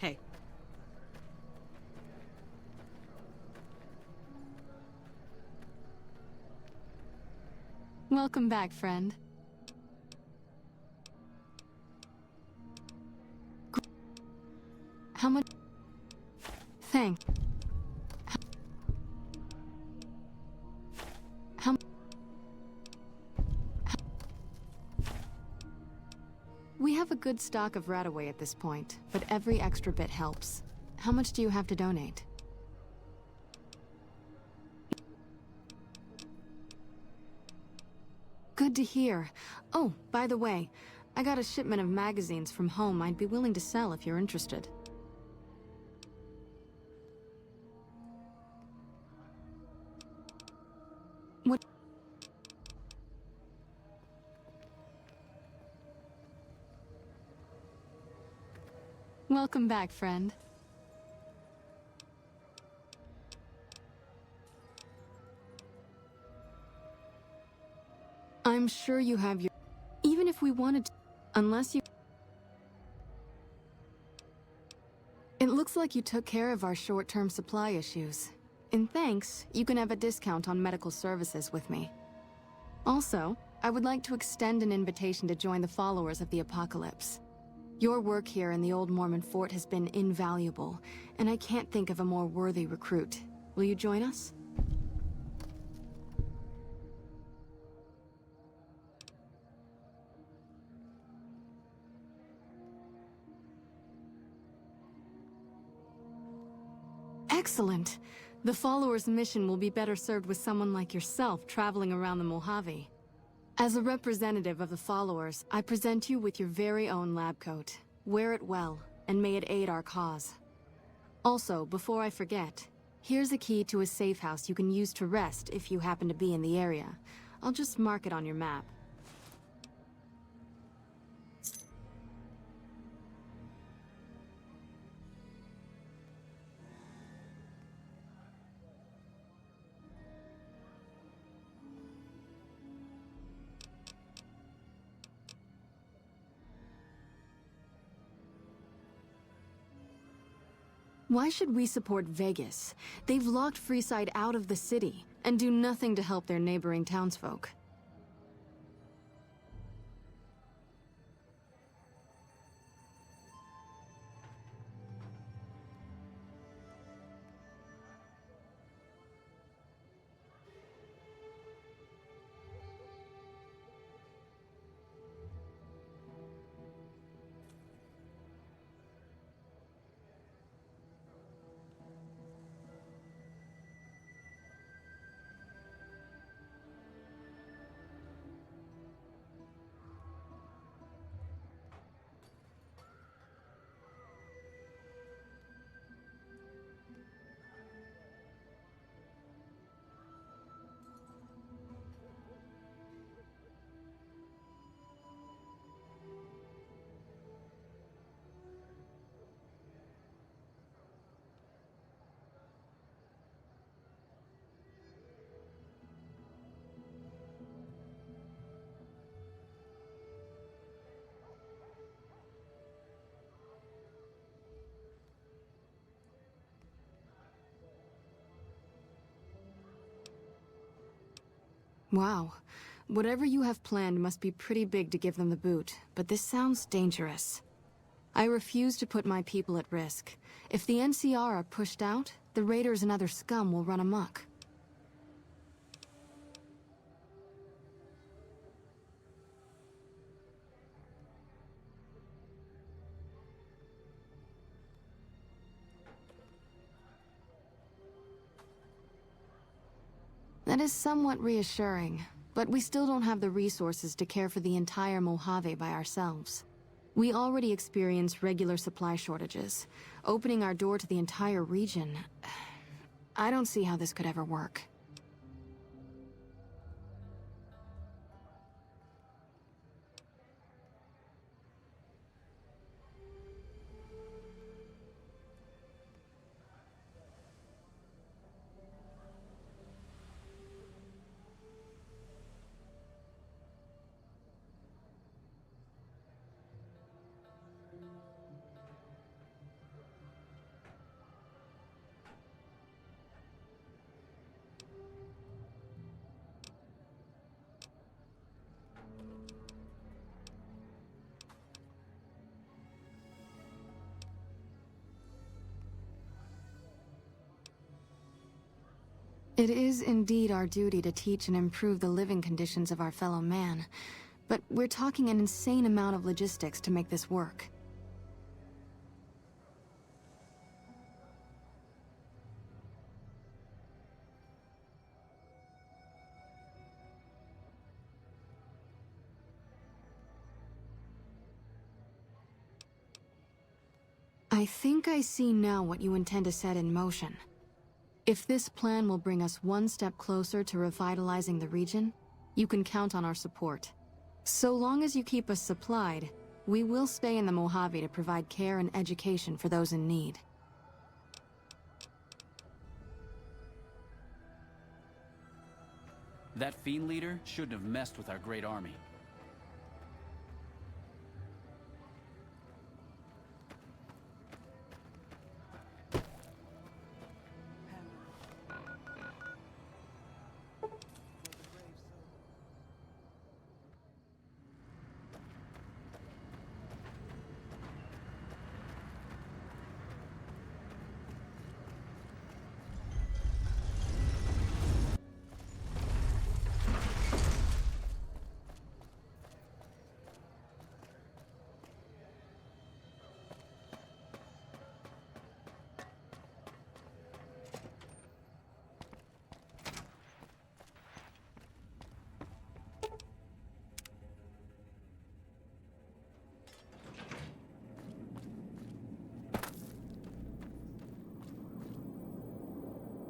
Hey. Welcome back, friend. How much? Thanks. How? We have a good stock of Radaway at this point, but every extra bit helps. How much do you have to donate? Good to hear. Oh, by the way, I got a shipment of magazines from home I'd be willing to sell if you're interested. What? Welcome back, friend. I'm sure you have your... Even if we wanted to... Unless you... It looks like you took care of our short-term supply issues. In thanks, you can have a discount on medical services with me. Also, I would like to extend an invitation to join the followers of the Apocalypse. Your work here in the old Mormon fort has been invaluable, and I can't think of a more worthy recruit. Will you join us? Excellent! The followers' mission will be better served with someone like yourself traveling around the Mojave. As a representative of the followers, I present you with your very own lab coat. Wear it well, and may it aid our cause. Also, before I forget, here's a key to a safe house you can use to rest if you happen to be in the area. I'll just mark it on your map. Why should we support Vegas? They've locked Freeside out of the city, and do nothing to help their neighboring townsfolk. Wow. Whatever you have planned must be pretty big to give them the boot, but this sounds dangerous. I refuse to put my people at risk. If the NCR are pushed out, the raiders and other scum will run amok. That is somewhat reassuring, but we still don't have the resources to care for the entire Mojave by ourselves. We already experience regular supply shortages. Opening our door to the entire region... I don't see how this could ever work. It is indeed our duty to teach and improve the living conditions of our fellow man, but we're talking an insane amount of logistics to make this work. I think I see now what you intend to set in motion. If this plan will bring us one step closer to revitalizing the region, you can count on our support. So long as you keep us supplied, we will stay in the Mojave to provide care and education for those in need. That fiend leader shouldn't have messed with our great army.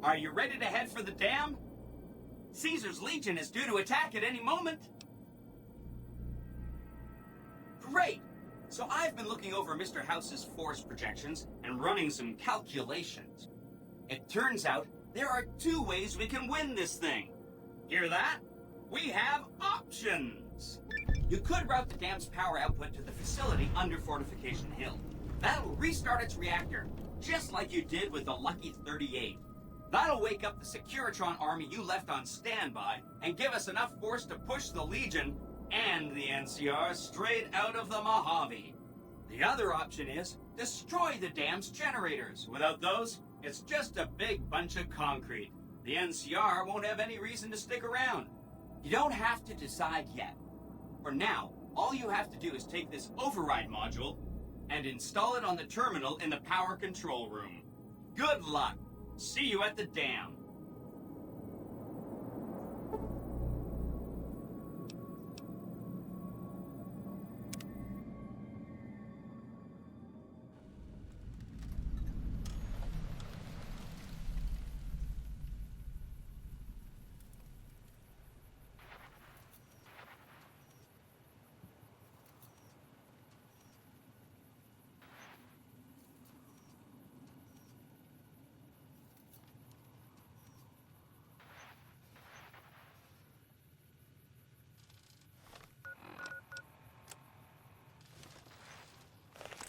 Are you ready to head for the dam? Caesar's Legion is due to attack at any moment. Great! So I've been looking over Mr. House's force projections and running some calculations. It turns out there are two ways we can win this thing. Hear that? We have options. You could route the dam's power output to the facility under Fortification Hill. That'll restart its reactor, just like you did with the Lucky 38. That'll wake up the Securitron army you left on standby and give us enough force to push the Legion and the NCR straight out of the Mojave. The other option is destroy the dam's generators. Without those, it's just a big bunch of concrete. The NCR won't have any reason to stick around. You don't have to decide yet. For now, all you have to do is take this override module and install it on the terminal in the power control room. Good luck. See you at the dam.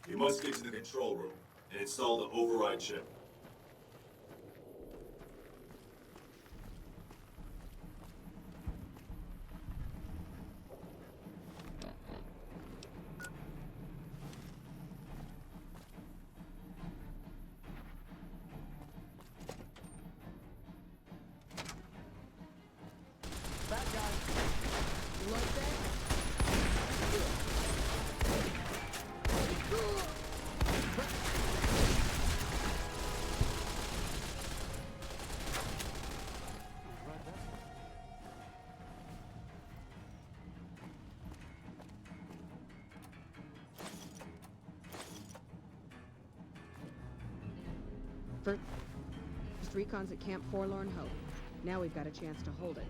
You must get to the control room and install the override chip. First recon's at Camp Forlorn Hope. Now we've got a chance to hold it.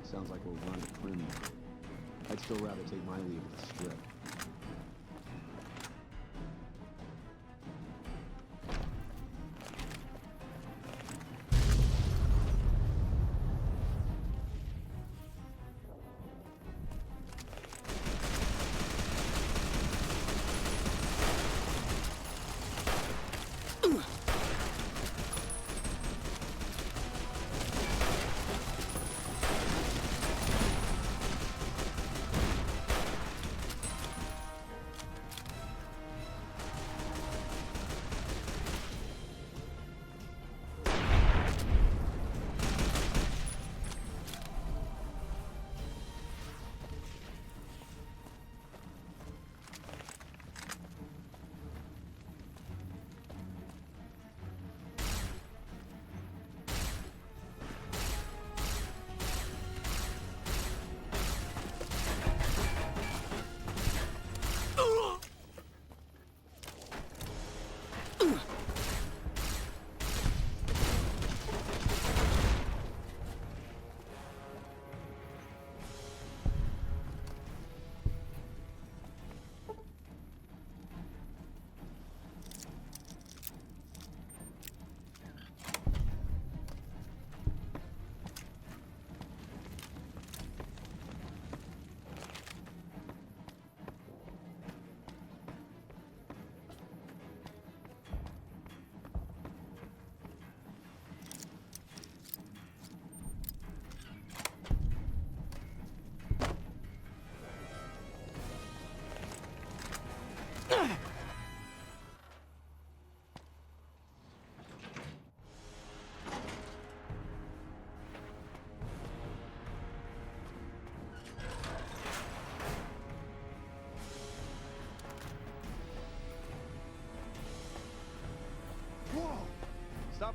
Sounds like we're running a criminal. I'd still rather take my leave of the strip.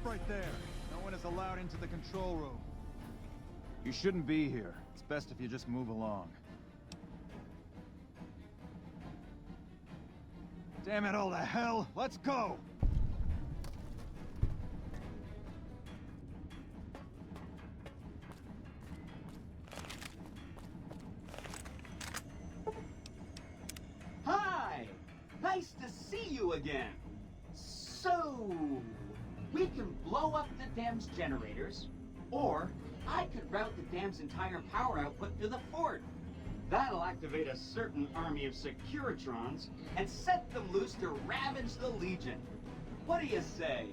Stop right there. No one is allowed into the control room. You shouldn't be here. It's best if you just move along. Damn it all to hell! Let's go! Hi! Nice to see you again. So, we can blow up the dam's generators, or I could route the dam's entire power output to the fort. That'll activate a certain army of Securitrons and set them loose to ravage the Legion. What do you say?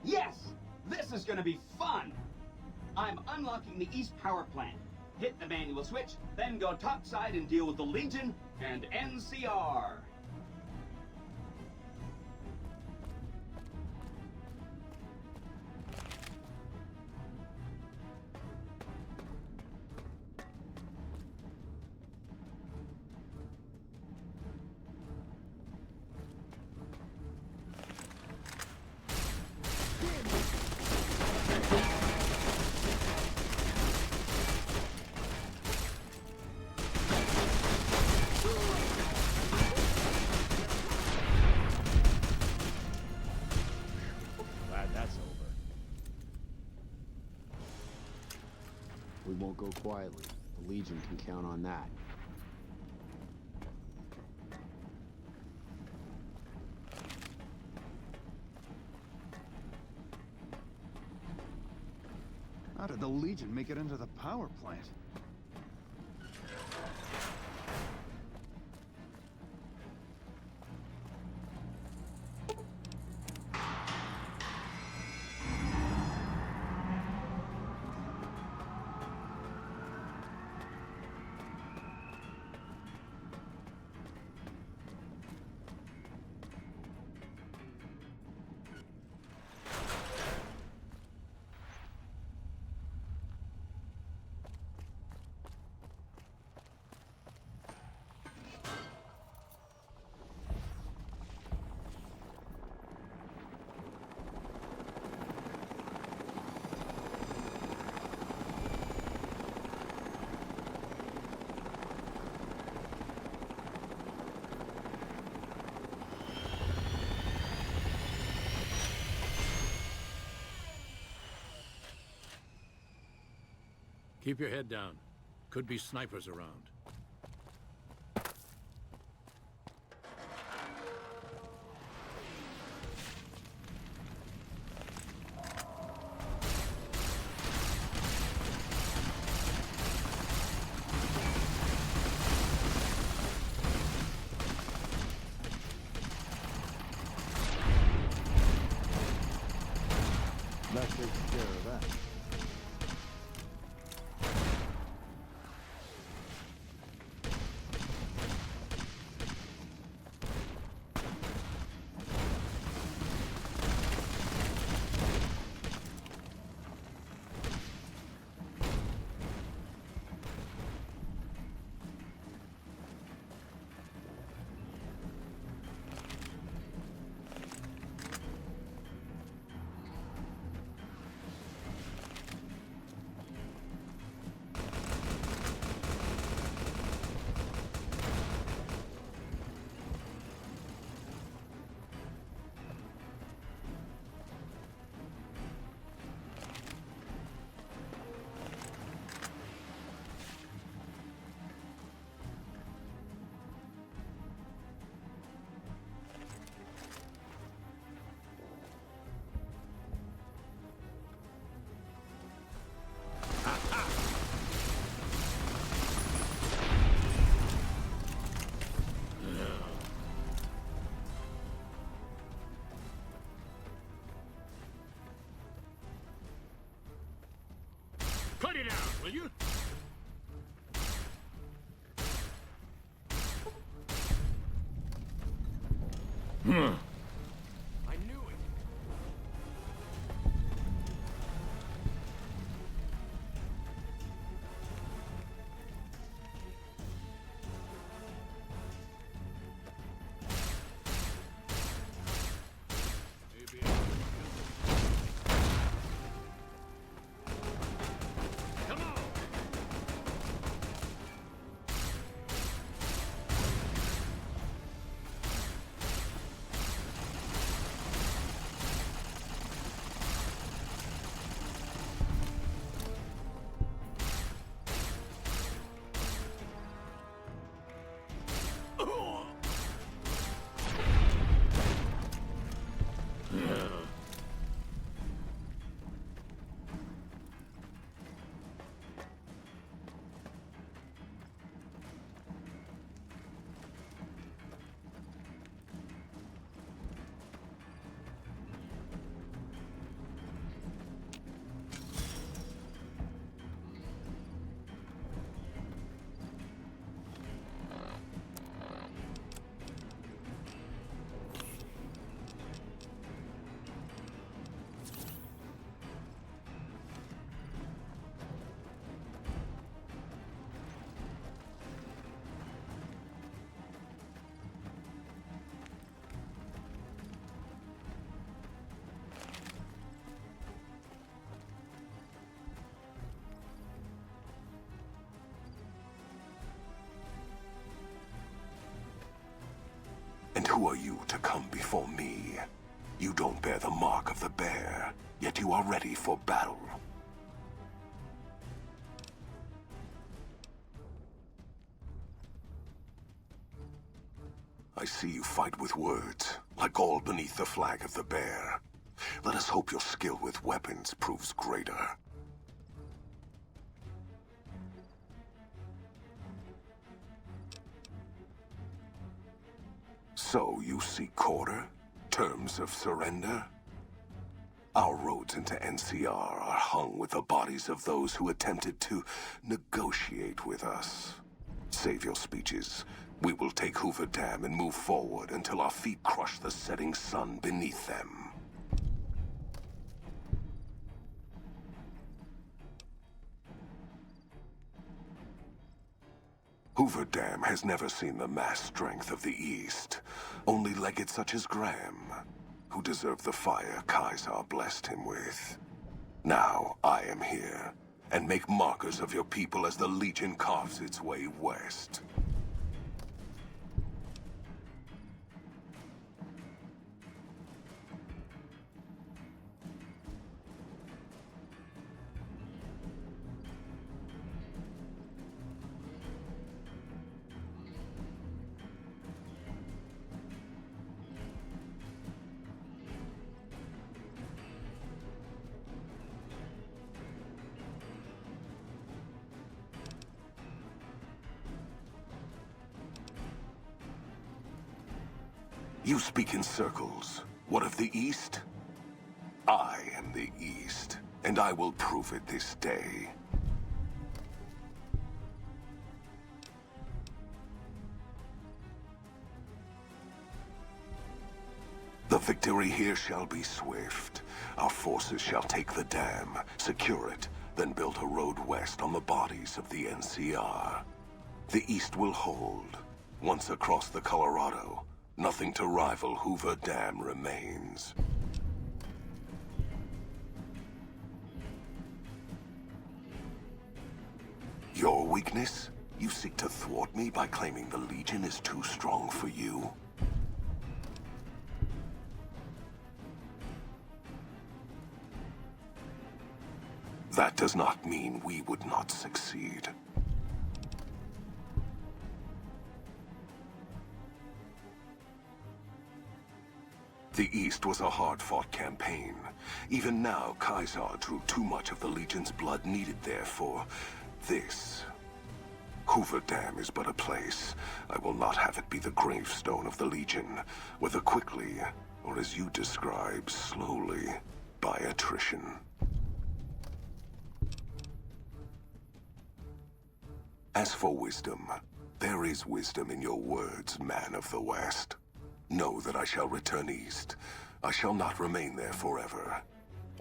Yes! This is gonna be fun! I'm unlocking the East Power Plant. Hit the manual switch, then go topside and deal with the Legion and NCR. Glad that's over. We won't go quietly. The Legion can count on that. How did the Legion make it into the power plant? Keep your head down. Could be snipers around. That takes care of that. Cut it out, will you? I knew And who are you to come before me? You don't bear the mark of the bear, yet you are ready for battle. I see you fight with words, like all beneath the flag of the bear. Let us hope your skill with weapons proves greater. So you seek quarter? Terms of surrender? Our roads into NCR are hung with the bodies of those who attempted to negotiate with us. Save your speeches. We will take Hoover Dam and move forward until our feet crush the setting sun beneath them. Hoover Dam has never seen the mass strength of the East. Only legates such as Graham, who deserve the fire Kaisar blessed him with. Now I am here, and make markers of your people as the Legion carves its way west. You speak in circles. What of the East? I am the East, and I will prove it this day. The victory here shall be swift. Our forces shall take the dam, secure it, then build a road west on the bodies of the NCR. The East will hold. Once across the Colorado, nothing to rival Hoover Dam remains. Your weakness? You seek to thwart me by claiming the Legion is too strong for you? That does not mean we would not succeed. The East was a hard-fought campaign. Even now, Kaisar drew too much of the Legion's blood needed there for this. Hoover Dam is but a place. I will not have it be the gravestone of the Legion, whether quickly, or as you describe, slowly, by attrition. As for wisdom, there is wisdom in your words, man of the West. Know that I shall return east. I shall not remain there forever.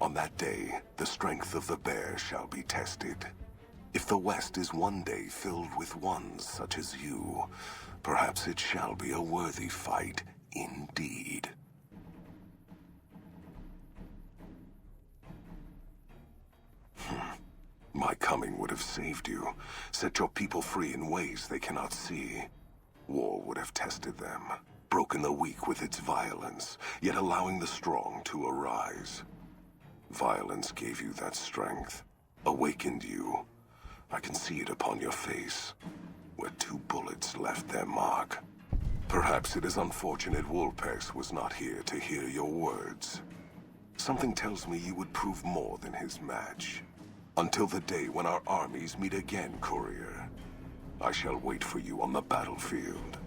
On that day, the strength of the bear shall be tested. If the West is one day filled with ones such as you, perhaps it shall be a worthy fight indeed. My coming would have saved you, set your people free in ways they cannot see. War would have tested them, broken the weak with its violence, yet allowing the strong to arise. Violence gave you that strength, awakened you. I can see it upon your face, where 2 bullets left their mark. Perhaps it is unfortunate Wolpex was not here to hear your words. Something tells me you would prove more than his match. Until the day when our armies meet again, courier. I shall wait for you on the battlefield.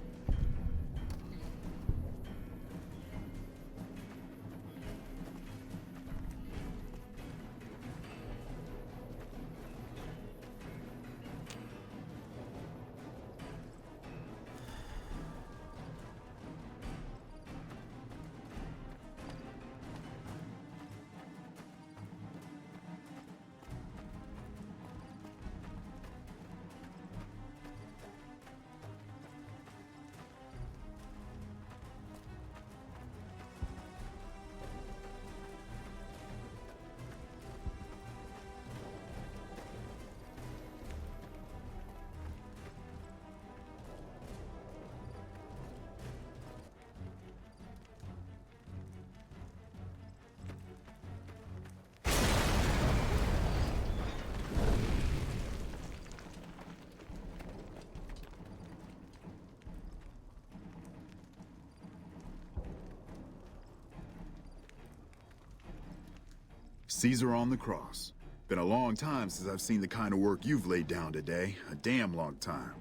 Caesar on the cross. Been a long time since I've seen the kind of work you've laid down today. A damn long time.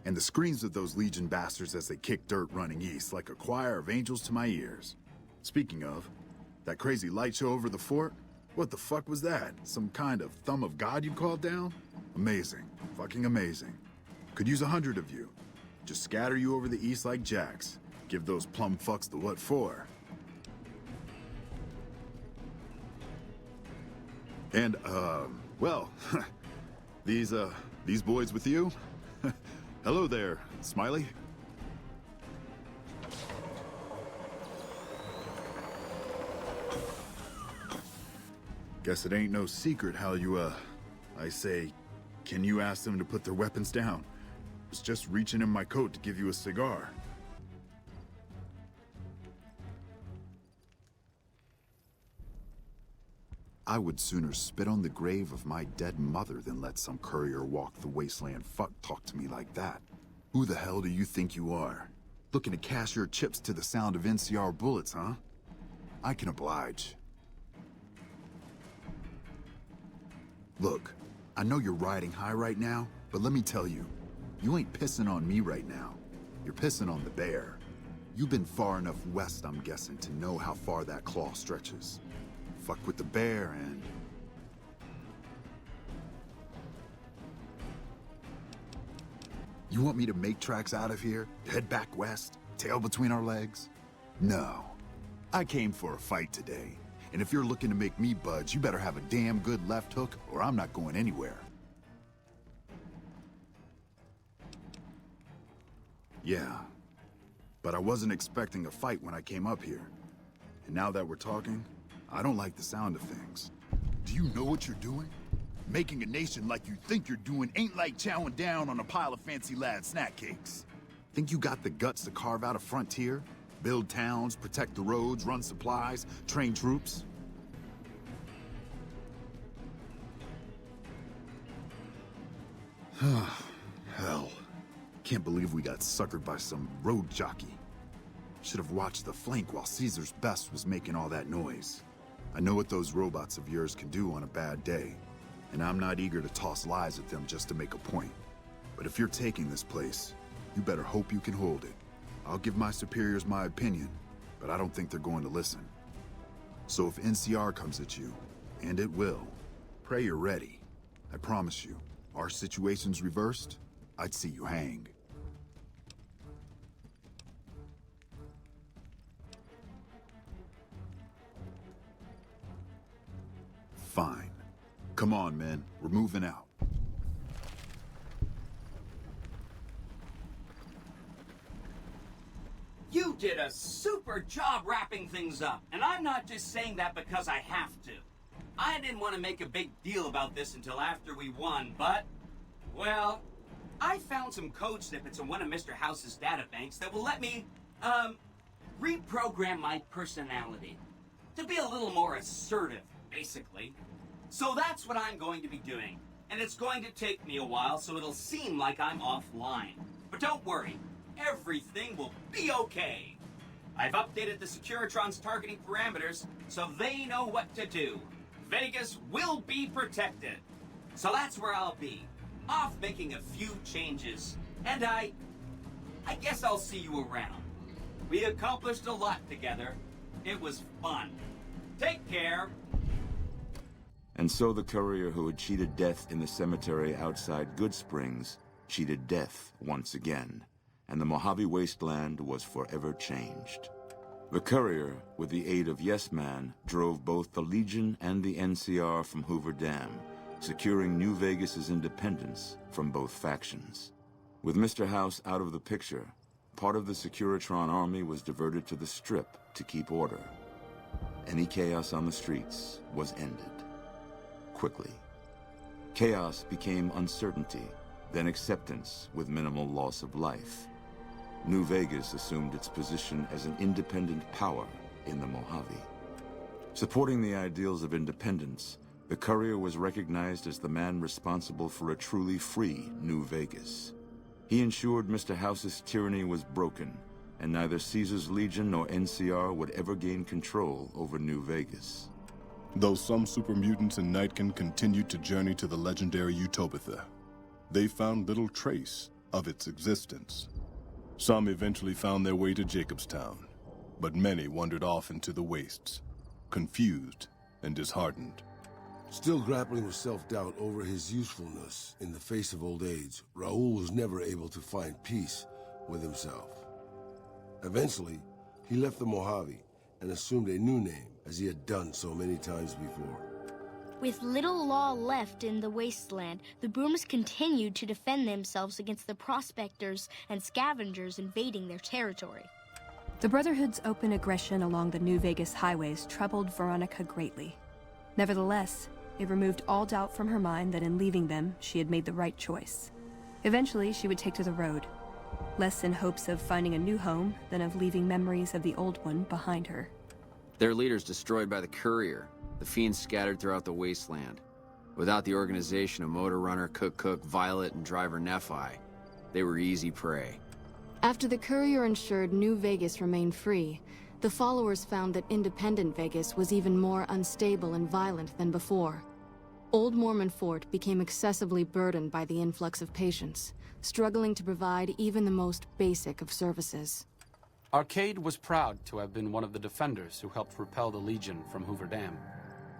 And the screams of those Legion bastards as they kick dirt running east like a choir of angels to my ears. Speaking of, that crazy light show over the fort? What the fuck was that? Some kind of thumb of God you called down? Amazing. Fucking amazing. Could use 100 of you. Just scatter you over the east like jacks. Give those plum fucks the what for. And, well, these boys with you? Hello there, Smiley. Guess it ain't no secret how you, I say, can you ask them to put their weapons down? Was just reaching in my coat to give you a cigar. I would sooner spit on the grave of my dead mother than let some courier walk the wasteland fuck talk to me like that. Who the hell do you think you are? Looking to cash your chips to the sound of NCR bullets, huh? I can oblige. Look, I know you're riding high right now, but let me tell you, you ain't pissing on me right now. You're pissing on the bear. You've been far enough west, I'm guessing, to know how far that claw stretches. Fuck with the bear and... You want me to make tracks out of here? Head back west? Tail between our legs? No. I came for a fight today. And if you're looking to make me budge, you better have a damn good left hook, or I'm not going anywhere. Yeah. But I wasn't expecting a fight when I came up here. And now that we're talking, I don't like the sound of things. Do you know what you're doing? Making a nation like you think you're doing ain't like chowing down on a pile of fancy lad snack cakes. Think you got the guts to carve out a frontier? Build towns, protect the roads, run supplies, train troops? Hell. Can't believe we got suckered by some road jockey. Should have watched the flank while Caesar's best was making all that noise. I know what those robots of yours can do on a bad day, and I'm not eager to toss lies at them just to make a point. But if you're taking this place, you better hope you can hold it. I'll give my superiors my opinion, but I don't think they're going to listen. So if NCR comes at you, and it will, pray you're ready. I promise you, our situation's reversed, I'd see you hang. Fine. Come on, men. We're moving out. You did a super job wrapping things up, and I'm not just saying that because I have to. I didn't want to make a big deal about this until after we won, but, well, I found some code snippets in one of Mr. House's databanks that will let me, reprogram my personality to be a little more assertive, basically. So that's what I'm going to be doing, and it's going to take me a while, so it'll seem like I'm offline. But don't worry. Everything will be okay. I've updated the Securitron's targeting parameters so they know what to do. Vegas will be protected. So that's where I'll be, off making a few changes. And I guess I'll see you around. We accomplished a lot together. It was fun. Take care. And so the courier who had cheated death in the cemetery outside Good Springs cheated death once again. And the Mojave wasteland was forever changed. The courier, with the aid of Yes Man, drove both the Legion and the NCR from Hoover Dam, securing New Vegas's independence from both factions. With Mr. House out of the picture, part of the Securitron army was diverted to the Strip to keep order. Any chaos on the streets was ended. Quickly. Chaos became uncertainty, then acceptance with minimal loss of life. New Vegas assumed its position as an independent power in the Mojave. Supporting the ideals of independence, the courier was recognized as the man responsible for a truly free New Vegas. He ensured Mr. House's tyranny was broken, and neither Caesar's Legion nor NCR would ever gain control over New Vegas. Though some super mutants in Nightkin continued to journey to the legendary Utopia, they found little trace of its existence. Some eventually found their way to Jacobstown, but many wandered off into the wastes, confused and disheartened. Still grappling with self-doubt over his usefulness in the face of old age, Raoul was never able to find peace with himself. Eventually, he left the Mojave and assumed a new name, as he had done so many times before. With little law left in the wasteland, the Brooms continued to defend themselves against the prospectors and scavengers invading their territory. The Brotherhood's open aggression along the New Vegas highways troubled Veronica greatly. Nevertheless, it removed all doubt from her mind that in leaving them, she had made the right choice. Eventually, she would take to the road, less in hopes of finding a new home than of leaving memories of the old one behind her. Their leaders destroyed by the Courier, the fiends scattered throughout the wasteland. Without the organization of Motor Runner, Cook, Violet, and Driver Nephi, they were easy prey. After the Courier ensured New Vegas remained free, the followers found that independent Vegas was even more unstable and violent than before. Old Mormon Fort became excessively burdened by the influx of patients, struggling to provide even the most basic of services. Arcade was proud to have been one of the defenders who helped repel the Legion from Hoover Dam.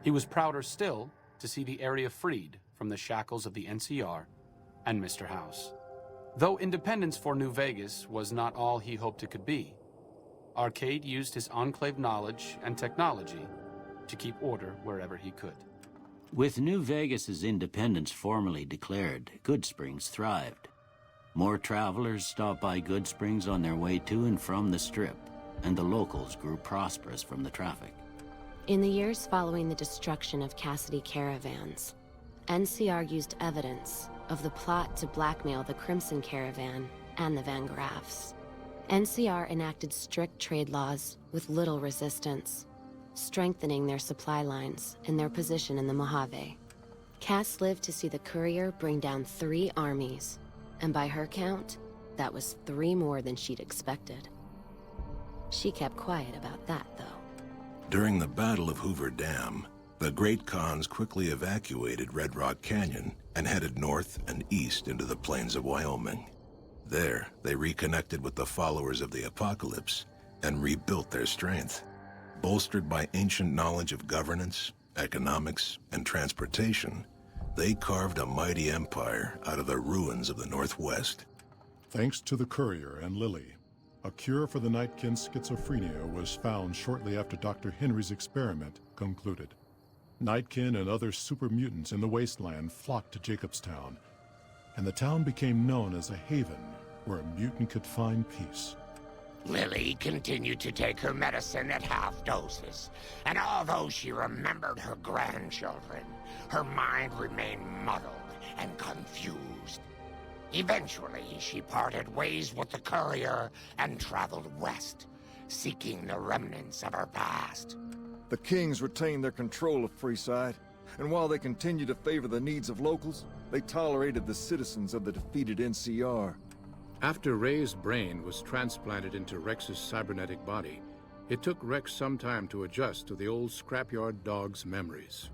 He was prouder still to see the area freed from the shackles of the NCR and Mr. House. Though independence for New Vegas was not all he hoped it could be, Arcade used his Enclave knowledge and technology to keep order wherever he could. With New Vegas's independence formally declared, Goodsprings thrived. More travelers stopped by Goodsprings on their way to and from the Strip, and the locals grew prosperous from the traffic. In the years following the destruction of Cassidy caravans, NCR used evidence of the plot to blackmail the Crimson Caravan and the Van Graffs. NCR enacted strict trade laws with little resistance, strengthening their supply lines and their position in the Mojave. Cass lived to see the Courier bring down 3 armies, and by her count, that was 3 more than she'd expected. She kept quiet about that, though. During the Battle of Hoover Dam, the Great Khans quickly evacuated Red Rock Canyon and headed north and east into the plains of Wyoming. There, they reconnected with the followers of the Apocalypse and rebuilt their strength. Bolstered by ancient knowledge of governance, economics, and transportation, they carved a mighty empire out of the ruins of the Northwest. Thanks to the Courier and Lily, a cure for the Nightkin's schizophrenia was found shortly after Dr. Henry's experiment concluded. Nightkin and other super mutants in the wasteland flocked to Jacobstown, and the town became known as a haven where a mutant could find peace. Lily continued to take her medicine at half doses, and although she remembered her grandchildren, her mind remained muddled and confused. Eventually, she parted ways with the Courier and traveled west, seeking the remnants of her past. The Kings retained their control of Freeside, and while they continued to favor the needs of locals, they tolerated the citizens of the defeated NCR. After Ray's brain was transplanted into Rex's cybernetic body, it took Rex some time to adjust to the old scrapyard dog's memories.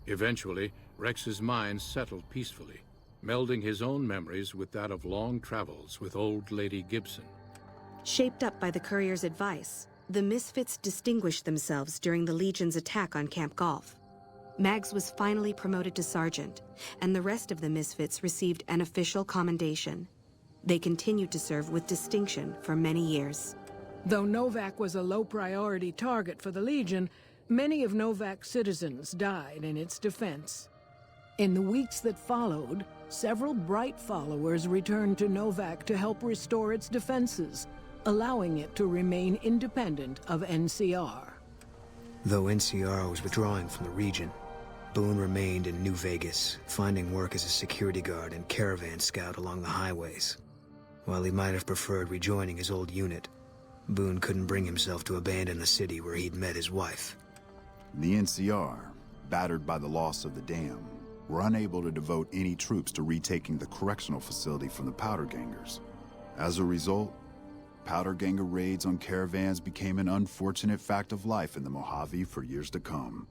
Eventually, Rex's mind settled peacefully, melding his own memories with that of long travels with old Lady Gibson. Shaped up by the Courier's advice, the Misfits distinguished themselves during the Legion's attack on Camp Golf. Mags was finally promoted to sergeant, and the rest of the Misfits received an official commendation. They continued to serve with distinction for many years. Though Novak was a low-priority target for the Legion, many of Novak's citizens died in its defense. In the weeks that followed, several bright followers returned to Novak to help restore its defenses, allowing it to remain independent of NCR. Though NCR was withdrawing from the region, Boone remained in New Vegas, finding work as a security guard and caravan scout along the highways. While he might have preferred rejoining his old unit, Boone couldn't bring himself to abandon the city where he'd met his wife. The NCR, battered by the loss of the dam, were unable to devote any troops to retaking the correctional facility from the Powder Gangers. As a result, Powder Ganger raids on caravans became an unfortunate fact of life in the Mojave for years to come.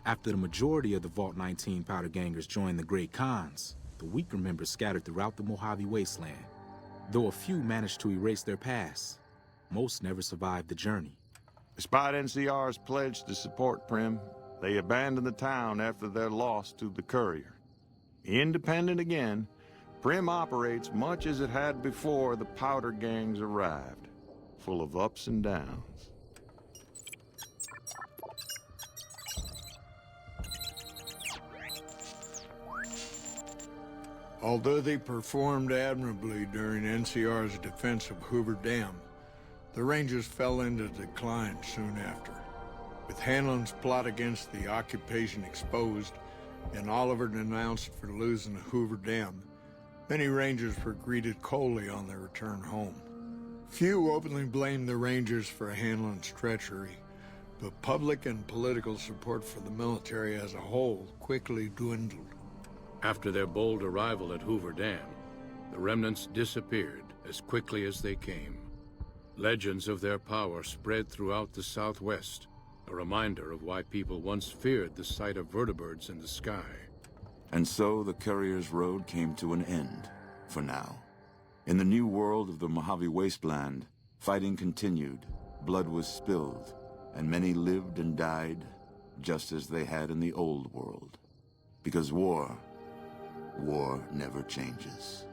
After the majority of the Vault 19 powder gangers joined the Great Khans, the weaker members scattered throughout the Mojave Wasteland. Though a few managed to erase their past, most never survived the journey. Despite NCR's pledge to support Prim, they abandoned the town after their loss to the Courier. Independent again, Prim operates much as it had before the powder gangs arrived, full of ups and downs. Although they performed admirably during NCR's defense of Hoover Dam, the Rangers fell into decline soon after. With Hanlon's plot against the occupation exposed and Oliver denounced for losing Hoover Dam, many Rangers were greeted coldly on their return home. Few openly blamed the Rangers for Hanlon's treachery, but public and political support for the military as a whole quickly dwindled. After their bold arrival at Hoover Dam, the remnants disappeared as quickly as they came. Legends of their power spread throughout the Southwest, a reminder of why people once feared the sight of vertibirds in the sky. And so the Courier's road came to an end, for now. In the new world of the Mojave Wasteland, fighting continued, blood was spilled, and many lived and died just as they had in the old world. Because war never changes.